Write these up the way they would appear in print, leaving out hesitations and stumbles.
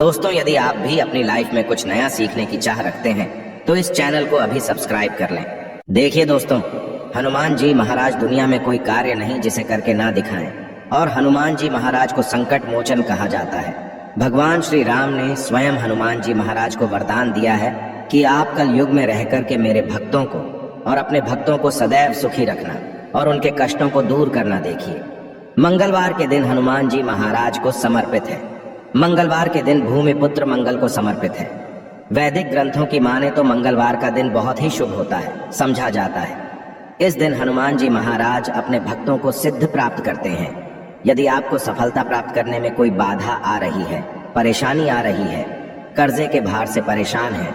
दोस्तों, यदि आप भी अपनी लाइफ में कुछ नया सीखने की चाह रखते हैं तो इस चैनल को अभी सब्सक्राइब कर लें। देखिए दोस्तों, हनुमान जी महाराज दुनिया में कोई कार्य नहीं जिसे करके ना दिखाएं, और हनुमान जी महाराज को संकट मोचन कहा जाता है। भगवान श्री राम ने स्वयं हनुमान जी महाराज को वरदान दिया है कि आप कल युग में रह करके मेरे भक्तों को और अपने भक्तों को सदैव सुखी रखना और उनके कष्टों को दूर करना। देखिए, मंगलवार के दिन हनुमान जी महाराज को समर्पित है। मंगलवार के दिन भूमिपुत्र मंगल को समर्पित है। वैदिक ग्रंथों की माने तो मंगलवार का दिन बहुत ही शुभ होता है, समझा जाता है। इस दिन हनुमान जी महाराज अपने भक्तों को सिद्ध प्राप्त करते हैं। यदि आपको सफलता प्राप्त करने में कोई बाधा आ रही है, परेशानी आ रही है, कर्जे के भार से परेशान है,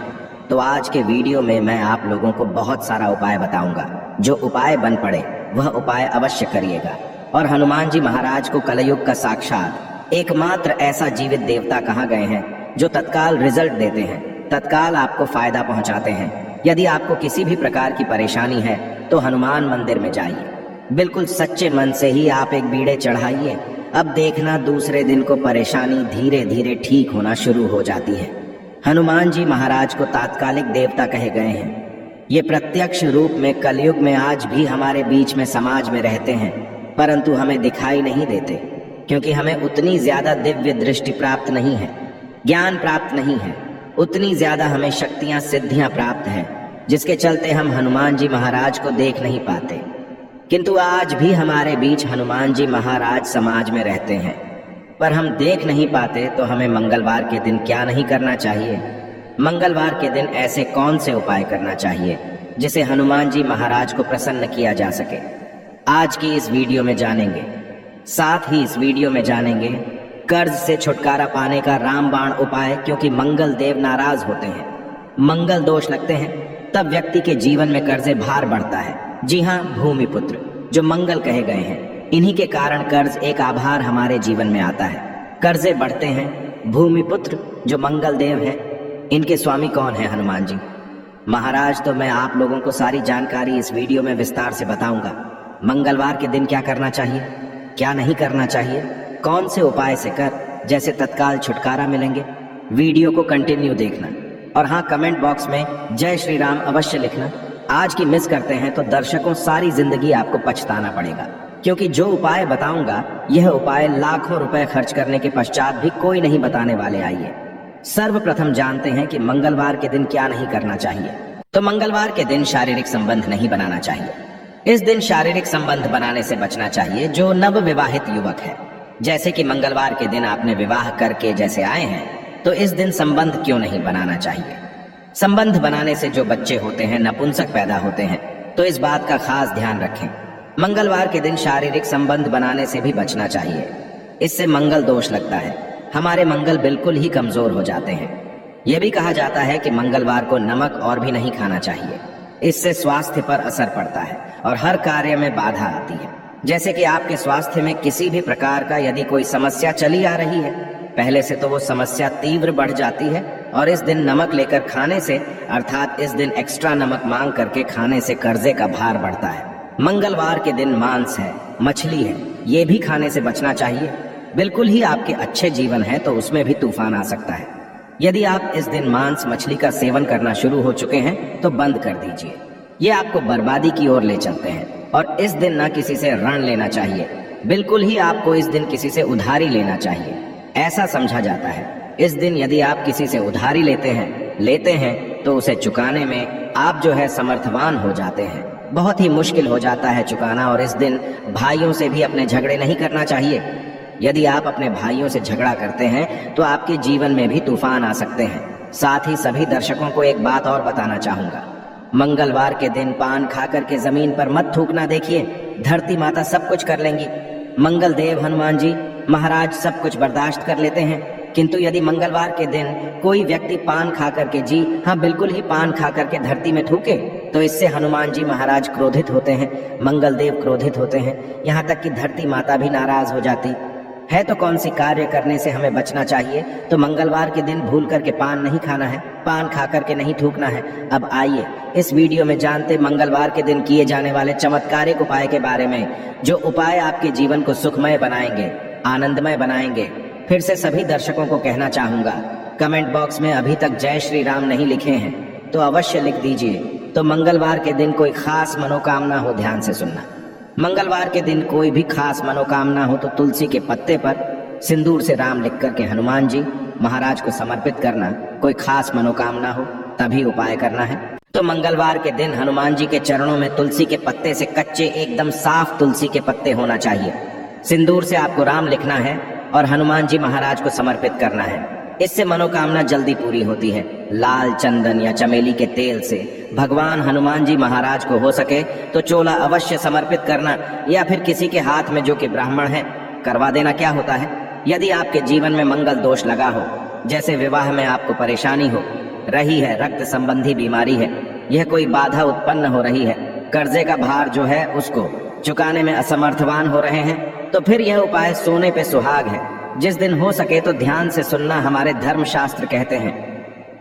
तो आज के वीडियो में मैं आप लोगों को बहुत सारा उपाय बताऊंगा। जो उपाय बन पड़े वह उपाय अवश्य करिएगा। और हनुमान जी महाराज को कलयुग का साक्षात एकमात्र ऐसा जीवित देवता कहा गए हैं जो तत्काल रिजल्ट देते हैं, तत्काल आपको फायदा पहुंचाते हैं। यदि आपको किसी भी प्रकार की परेशानी है तो हनुमान मंदिर में जाइए। बिल्कुल सच्चे मन से ही आप एक बीड़े चढ़ाइए। अब देखना, दूसरे दिन को परेशानी धीरे धीरे ठीक होना शुरू हो जाती है। हनुमान जी महाराज को तात्कालिक देवता कहे गए हैं। ये प्रत्यक्ष रूप में कलयुग में आज भी हमारे बीच में समाज में रहते हैं, परंतु हमें दिखाई नहीं देते, क्योंकि हमें उतनी ज्यादा दिव्य दृष्टि प्राप्त नहीं है, ज्ञान प्राप्त नहीं है, उतनी ज्यादा हमें शक्तियां सिद्धियां प्राप्त है, जिसके चलते हम हनुमान जी महाराज को देख नहीं पाते। किंतु आज भी हमारे बीच हनुमान जी महाराज समाज में रहते हैं, पर हम देख नहीं पाते। तो हमें मंगलवार के दिन क्या नहीं करना चाहिए? मंगलवार के दिन ऐसे कौन से उपाय करना चाहिए जिसे हनुमान जी महाराज को प्रसन्न किया जा सके, आज की इस वीडियो में जानेंगे। साथ ही इस वीडियो में जानेंगे कर्ज से छुटकारा पाने का रामबाण उपाय, क्योंकि मंगल देव नाराज होते हैं, मंगल दोष लगते हैं, तब व्यक्ति के जीवन में कर्जे भार बढ़ता है। जी हाँ, भूमिपुत्र जो मंगल कहे गए हैं, इन्हीं के कारण कर्ज एक आभार हमारे जीवन में आता है, कर्जे बढ़ते हैं। भूमिपुत्र जो मंगल देव है, इनके स्वामी कौन है? हनुमान जी महाराज। तो मैं आप लोगों को सारी जानकारी इस वीडियो में विस्तार से बताऊंगा। मंगलवार के दिन क्या करना चाहिए, क्या नहीं करना चाहिए, कौन से उपाय से कर जैसे तत्काल छुटकारा मिलेंगे। वीडियो को कंटिन्यू देखना, और हाँ, कमेंट बॉक्स में जय श्री राम अवश्य लिखना। आज की मिस करते हैं तो दर्शकों सारी जिंदगी आपको पछताना पड़ेगा, क्योंकि जो उपाय बताऊंगा यह उपाय लाखों रुपए खर्च करने के पश्चात भी कोई नहीं बताने वाले। आइए सर्वप्रथम जानते हैं कि मंगलवार के दिन क्या नहीं करना चाहिए। तो मंगलवार के दिन शारीरिक संबंध नहीं बनाना चाहिए। इस दिन शारीरिक संबंध बनाने से बचना चाहिए जो नव विवाहित युवक है। जैसे कि मंगलवार के दिन आपने विवाह करके जैसे आए हैं, तो इस दिन संबंध क्यों नहीं बनाना चाहिए? संबंध बनाने से जो बच्चे होते हैं नपुंसक पैदा होते हैं, तो इस बात का खास ध्यान रखें। मंगलवार के दिन शारीरिक संबंध बनाने से भी बचना चाहिए। इससे मंगल दोष लगता है, हमारे मंगल बिल्कुल ही कमजोर हो जाते हैं। यह भी कहा जाता है कि मंगलवार को नमक और भी नहीं खाना चाहिए, इससे स्वास्थ्य पर असर पड़ता है और हर कार्य में बाधा आती है। जैसे कि आपके स्वास्थ्य में किसी भी प्रकार का यदि कोई समस्या चली आ रही है, पहले से तो वो समस्या तीव्र बढ़ जाती है, और इस दिन नमक लेकर खाने से, अर्थात इस दिन एक्स्ट्रा नमक मांग करके खाने से कर्जे का भार बढ़ता है। मंगलवार के दिन मांस है, मछली है, ये भी खाने से बचना चाहिए। बिल्कुल ही आपके अच्छे जीवन है तो उसमें भी तूफान आ सकता है। यदि आप इस दिन मांस मछली का सेवन करना शुरू हो चुके हैं तो बंद कर दीजिए, ये आपको बर्बादी की ओर ले चलते हैं। और इस दिन ना किसी से ऋण लेना चाहिए, बिल्कुल ही आपको इस दिन किसी से उधारी लेना चाहिए, ऐसा समझा जाता है। इस दिन यदि आप किसी से उधारी लेते हैं तो उसे चुकाने में आप जो है समर्थवान हो जाते हैं, बहुत ही मुश्किल हो जाता है चुकाना। और इस दिन भाइयों से भी अपने झगड़े नहीं करना चाहिए। यदि आप अपने भाइयों से झगड़ा करते हैं तो आपके जीवन में भी तूफान आ सकते हैं। साथ ही सभी दर्शकों को एक बात और बताना चाहूंगा, मंगलवार के दिन पान खाकर के जमीन पर मत थूकना। देखिए, धरती माता सब कुछ कर लेंगी, मंगल देव हनुमान जी महाराज सब कुछ बर्दाश्त कर लेते हैं, किंतु यदि मंगलवार के दिन कोई व्यक्ति पान खा करके, जी हाँ बिल्कुल ही पान खा करके धरती में थूके, तो इससे हनुमान जी महाराज क्रोधित होते हैं, मंगल देव क्रोधित होते हैं, यहाँ तक कि धरती माता भी नाराज हो जाती है। तो कौन सी कार्य करने से हमें बचना चाहिए? तो मंगलवार के दिन भूल करके पान नहीं खाना है, पान खा करके नहीं थूकना है। अब आइए इस वीडियो में जानते मंगलवार के दिन किए जाने वाले चमत्कारिक उपाय के बारे में, जो उपाय आपके जीवन को सुखमय बनाएंगे, आनंदमय बनाएंगे फिर से सभी दर्शकों को कहना चाहूंगा, कमेंट बॉक्स में अभी तक जय श्री राम नहीं लिखे हैं तो अवश्य लिख दीजिए। तो मंगलवार के दिन कोई खास मनोकामना हो, ध्यान से सुनना। मंगलवार के दिन कोई भी खास मनोकामना हो तो तुलसी के पत्ते पर सिंदूर से राम लिख करके हनुमान जी महाराज को समर्पित करना। कोई खास मनोकामना हो तभी उपाय करना है। तो मंगलवार के दिन हनुमान जी के चरणों में तुलसी के पत्ते से कच्चे एकदम साफ तुलसी के पत्ते होना चाहिए। सिंदूर से आपको राम लिखना है और हनुमान जी महाराज को समर्पित करना है। इससे मनोकामना जल्दी पूरी होती है। लाल चंदन या चमेली के तेल से भगवान हनुमान जी महाराज को हो सके तो चोला अवश्य समर्पित करना, या फिर किसी के हाथ में जो कि ब्राह्मण है करवा देना। क्या होता है, यदि आपके जीवन में मंगल दोष लगा हो, जैसे विवाह में आपको परेशानी हो रही है, रक्त संबंधी बीमारी है, यह कोई बाधा उत्पन्न हो रही है, कर्जे का भार जो है उसको चुकाने में असमर्थवान हो रहे हैं, तो फिर यह उपाय सोने पे सुहाग है। जिस दिन हो सके तो ध्यान से सुनना। हमारे धर्मशास्त्र कहते हैं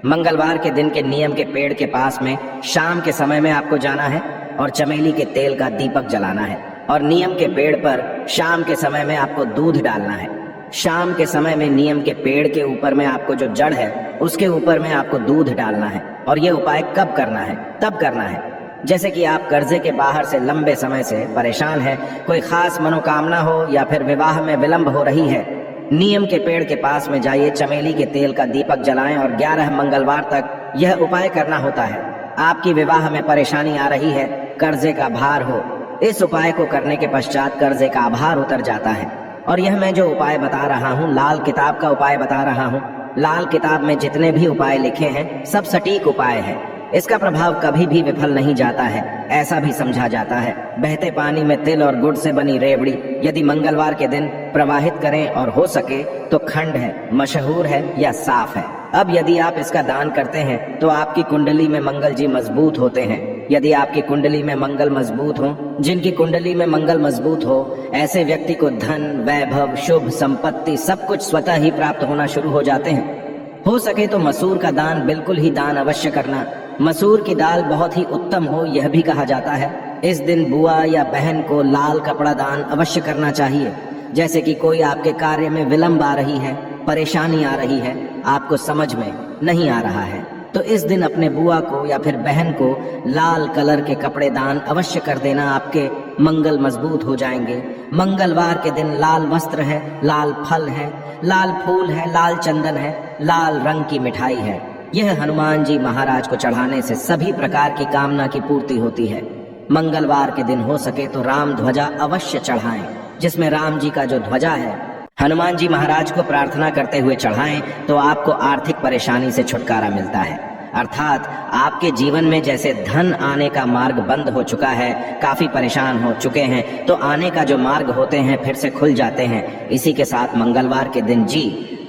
मंगलवार के दिन के नियम के पेड़ के पास में शाम के समय में आपको जाना है और चमेली के तेल का दीपक जलाना है, और नियम के पेड़ पर शाम के समय में आपको दूध डालना है। शाम के समय में नियम के पेड़ के ऊपर में आपको जो जड़ है उसके ऊपर में आपको दूध डालना है। और ये उपाय कब करना है? तब करना है जैसे कि आप कर्जे के बाहर से लंबे समय से परेशान है, कोई खास मनोकामना हो या फिर विवाह में विलंब हो रही है। नियम के पेड़ के पास में जाइए, चमेली के तेल का दीपक जलाएं और 11 मंगलवार तक यह उपाय करना होता है। आपकी विवाह में परेशानी आ रही है, कर्जे का भार हो, इस उपाय को करने के पश्चात कर्जे का भार उतर जाता है। और यह मैं जो उपाय बता रहा हूँ, लाल किताब का उपाय बता रहा हूँ। लाल किताब में जितने भी उपाय लिखे हैं सब सटीक उपाय है। इसका प्रभाव कभी भी विफल नहीं जाता है, ऐसा भी समझा जाता है। बहते पानी में तिल और गुड़ से बनी रेवड़ी यदि मंगलवार के दिन प्रवाहित करें और हो सके तो खंड है, मशहूर है या साफ है। अब यदि आप इसका दान करते हैं तो आपकी कुंडली में मंगल जी मजबूत होते हैं। यदि आपकी कुंडली में मंगल मजबूत हो, जिनकी कुंडली में मंगल मजबूत हो, ऐसे व्यक्ति को धन, वैभव, शुभ संपत्ति सब कुछ स्वतः ही प्राप्त होना शुरू हो जाते हैं। हो सके तो मसूर का दान बिल्कुल ही दान अवश्य करना। मसूर की दाल बहुत ही उत्तम हो यह भी कहा जाता है। इस दिन बुआ या बहन को लाल कपड़ा दान अवश्य करना चाहिए। जैसे कि कोई आपके कार्य में विलंब आ रही है, परेशानी आ रही है, आपको समझ में नहीं आ रहा है, तो इस दिन अपने बुआ को या फिर बहन को लाल कलर के कपड़े दान अवश्य कर देना। आपके मंगल मजबूत हो जाएंगे। मंगलवार के दिन लाल वस्त्र है, लाल फल है, लाल फूल है, लाल चंदन है, लाल रंग की मिठाई है। यह हनुमान जी महाराज को चढ़ाने से सभी प्रकार की कामना की पूर्ति होती है। मंगलवार के दिन हो सके तो राम ध्वजा अवश्य चढ़ाएं, जिसमें राम जी का जो ध्वजा है हनुमान जी महाराज को प्रार्थना करते हुए चढ़ाएं तो आपको आर्थिक परेशानी से छुटकारा मिलता है। अर्थात आपके जीवन में जैसे धन आने का मार्ग बंद हो चुका है, काफी परेशान हो चुके हैं, तो आने का जो मार्ग होते हैं फिर से खुल जाते हैं। इसी के साथ मंगलवार के दिन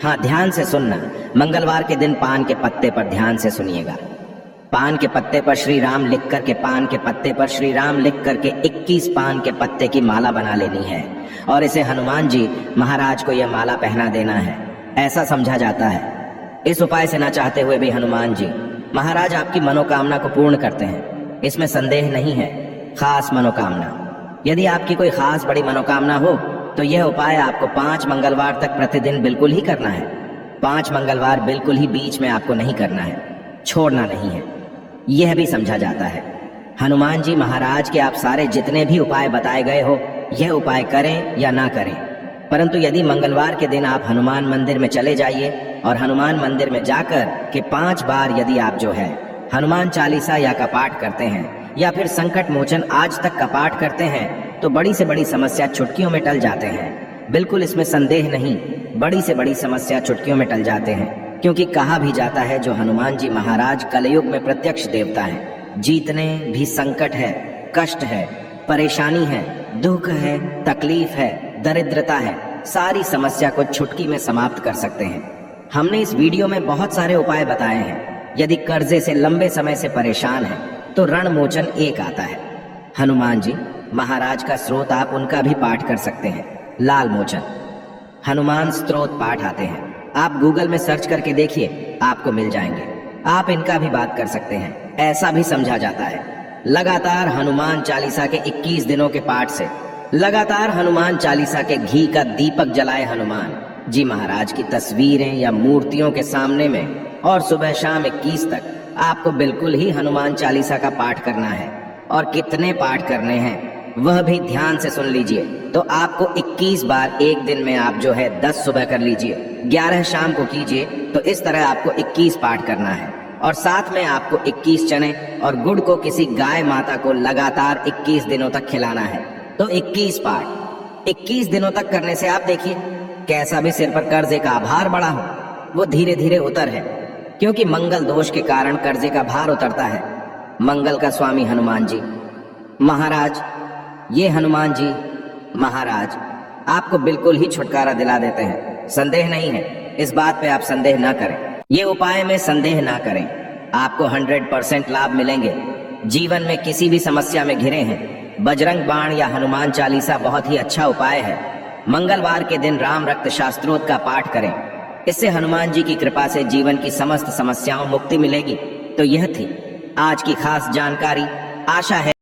हाँ ध्यान से सुनना, मंगलवार के दिन पान के पत्ते पर ध्यान से सुनिएगा। पान के पत्ते पर श्री राम लिख करके, पान के पत्ते पर श्री राम लिख करके 21 पान के पत्ते की माला बना लेनी है और इसे हनुमान जी महाराज को यह माला पहना देना है। ऐसा समझा जाता है इस उपाय से ना चाहते हुए भी हनुमान जी महाराज आपकी मनोकामना को पूर्ण करते हैं, इसमें संदेह नहीं है। खास मनोकामना, यदि आपकी कोई खास बड़ी मनोकामना हो तो यह उपाय आपको 5 मंगलवार तक प्रतिदिन बिल्कुल ही करना है। 5 मंगलवार बिल्कुल ही बीच में आपको नहीं करना है, छोड़ना नहीं है। यह भी समझा जाता है हनुमान जी महाराज के आप सारे जितने भी उपाय बताए गए हो यह उपाय करें या ना करें, परंतु यदि मंगलवार के दिन आप हनुमान मंदिर में चले जाइए और हनुमान मंदिर में जाकर के 5 बार यदि आप जो है हनुमान चालीसा या का पाठ करते हैं या फिर संकट मोचन आज तक का पाठ करते हैं तो बड़ी से बड़ी समस्या चुटकियों में टल जाते हैं। बिल्कुल इसमें संदेह नहीं, बड़ी से बड़ी समस्या चुटकियों में टल जाते हैं, क्योंकि कहा भी जाता है जो हनुमान जी महाराज कलयुग में प्रत्यक्ष देवता है। जितने भी संकट है, कष्ट है, परेशानी है, दुख है, तकलीफ है, दरिद्रता है, सारी समस्या को चुटकी में समाप्त कर सकते हैं। हमने इस वीडियो में बहुत सारे उपाय बताए हैं। यदि कर्जे से लंबे समय से परेशान है तो रणमोचन एक आता है, हनुमान जी महाराज का स्रोत आप उनका भी पाठ कर सकते हैं। लाल मोचन हनुमान स्त्रोत पाठ आते हैं, आप गूगल में सर्च करके देखिए, आपको मिल जाएंगे। आप इनका भी बात कर सकते हैं। ऐसा भी समझा जाता है लगातार हनुमान चालीसा के 21 दिनों के पाठ से, लगातार हनुमान चालीसा के घी का दीपक जलाए हनुमान, जी महाराज की तस्वीरें या मूर्तियों के सामने में और सुबह शाम 21 तक आपको बिल्कुल ही हनुमान चालीसा का पाठ करना है। और कितने पाठ करने हैं वह भी ध्यान से सुन लीजिए। तो आपको 21 बार एक दिन में आप जो है 10 सुबह कर लीजिए, 11 शाम को कीजिए। तो इस तरह आपको 21 पाठ करना है। और साथ में आपको 21 चने और गुड़ को किसी गाय माता को लगातार 21 दिनों तक खिलाना है। तो 21 पाठ 21 दिनों तक करने से आप देखिए कैसा भी सिर पर कर्जे का भार बढ़ा हो वो धीरे धीरे उतर है, क्योंकि मंगल दोष के कारण कर्जे का भार उतरता है। मंगल का स्वामी हनुमान जी महाराज, ये हनुमान जी महाराज आपको बिल्कुल ही छुटकारा दिला देते हैं। संदेह नहीं है, इस बात पे आप संदेह ना करें। ये उपाय में संदेह ना करें, आपको 100% लाभ मिलेंगे। जीवन में किसी भी समस्या में घिरे हैं, बजरंग बाण या हनुमान चालीसा बहुत ही अच्छा उपाय है। मंगलवार के दिन राम रक्त शास्त्रोक्त का पाठ करें, इससे हनुमान जी की कृपा से जीवन की समस्त समस्याओं मुक्ति मिलेगी। तो यह थी आज की खास जानकारी। आशा है